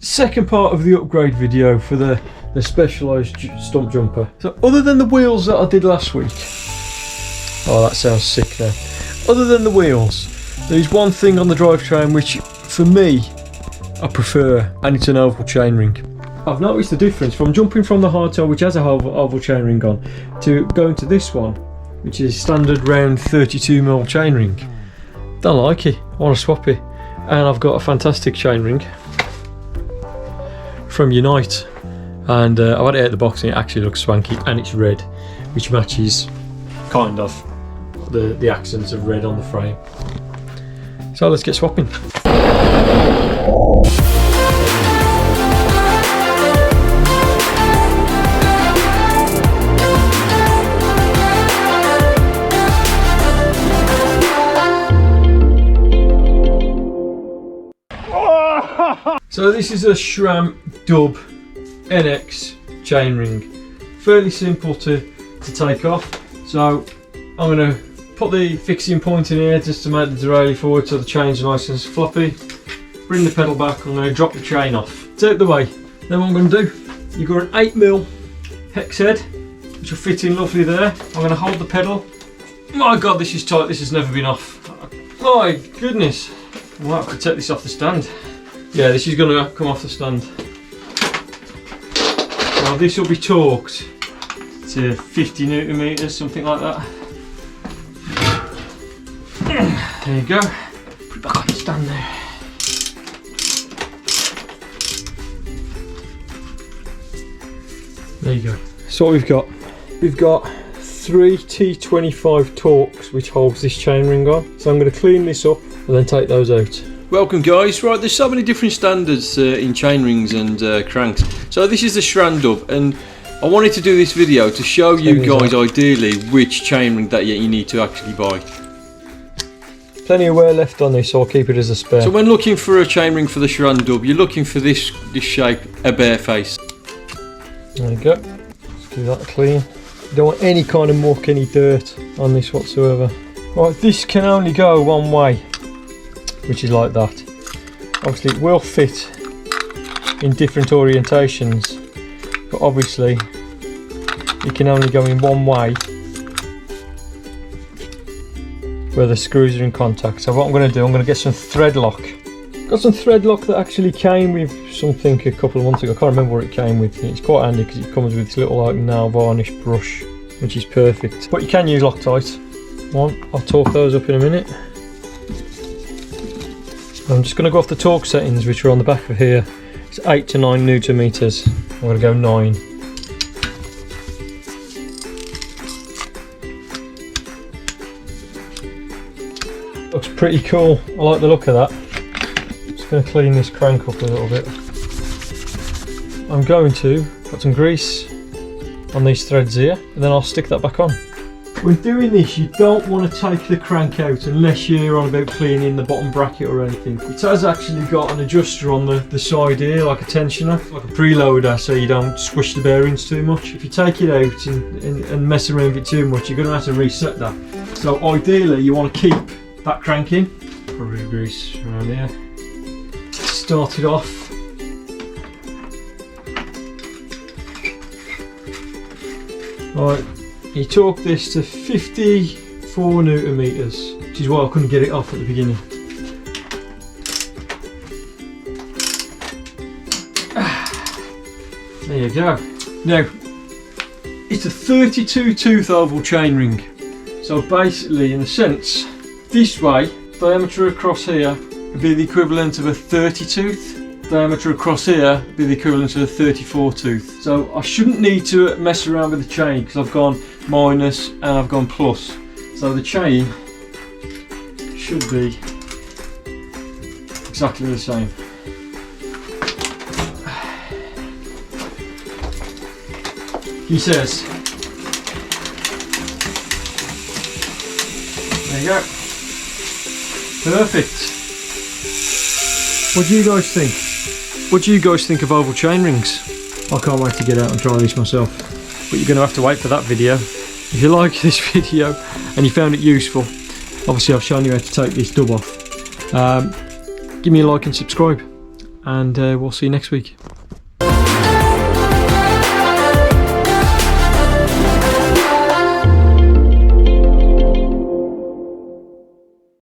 second part of the upgrade video for the specialised stump jumper. So other than the wheels that I did last week, oh that sounds sick now. Other than the wheels, there's one thing on the drivetrain which for me I prefer, and it's an oval chainring. I've noticed the difference from jumping from the hardtail, which has a oval chainring on, to going to this one, which is standard round 32mm chainring. Don't like it, I want to swap it. And I've got a fantastic chainring from Unite, and I've had it out of the box and it actually looks swanky, and it's red, which matches kind of the accents of red on the frame. So let's get swapping. So this is a sramdub NX chainring. Fairly simple to take off. So I'm going to put the fixing point in here just to make the derailleur forward so the chain's nice and floppy. Bring the pedal back, I'm going to drop the chain off. It's out the way. Then what I'm going to do, you've got an 8mm hex head, which will fit in lovely there. I'm going to hold the pedal. My God, this is tight, this has never been off. My goodness, I might have to take this off the stand. Yeah, this is going to come off the stand. Now this will be torqued to 50 Newton meters, something like that. There you go. Put it back on the stand there. There you go. So what we've got 3 T25 torques which holds this chainring on. So I'm going to clean this up and then take those out. Welcome guys. Right, there's so many different standards in chainrings and cranks. So this is the sramdub, and I wanted to do this video to show you guys ideally which chainring that you need to actually buy. Plenty of wear left on this, so I'll keep it as a spare. So when looking for a chainring for the sramdub, you're looking for this shape, a bare face. There you go. Let's do that clean. You don't want any kind of muck, any dirt on this whatsoever. Right, this can only go one way, which is like that. Obviously it will fit in different orientations, but obviously it can only go in one way where the screws are in contact. So what I'm going to do, I'm going to get some thread lock. Got some thread lock that actually came with something a couple of months ago. I can't remember what it came with. It's quite handy because it comes with this little like nail varnish brush, which is perfect. But you can use Loctite. I'll torque those up in a minute. I'm just going to go off the torque settings, which are on the back of here. It's 8 to 9 Newton meters. I'm going to go 9. Looks pretty cool. I like the look of that. Just going to clean this crank up a little bit. I'm going to put some grease on these threads here, and then I'll stick that back on. When doing this, you don't want to take the crank out unless you're on about cleaning the bottom bracket or anything. It has actually got an adjuster on the side here, like a tensioner, like a preloader, so you don't squish the bearings too much. If you take it out and mess around with it too much, you're going to have to reset that. So ideally, you want to keep that crank in. Probably grease around here. Start it off. Right. You torque this to 54 Newton meters, which is why I couldn't get it off at the beginning. There you go. Now, it's a 32 tooth oval chainring. So basically, in a sense, this way, diameter across here would be the equivalent of a 30 tooth. Diameter across here would be the equivalent of a 34 tooth. So I shouldn't need to mess around with the chain because I've gone minus and I've gone plus. So the chain should be exactly the same. He says. There you go. Perfect. What do you guys think? What do you guys think of oval chain rings? I can't wait to get out and try these myself. But you're going to have to wait for that video. If you like this video and you found it useful, obviously I've shown you how to take this dub off. Give me a like and subscribe. and we'll see you next week.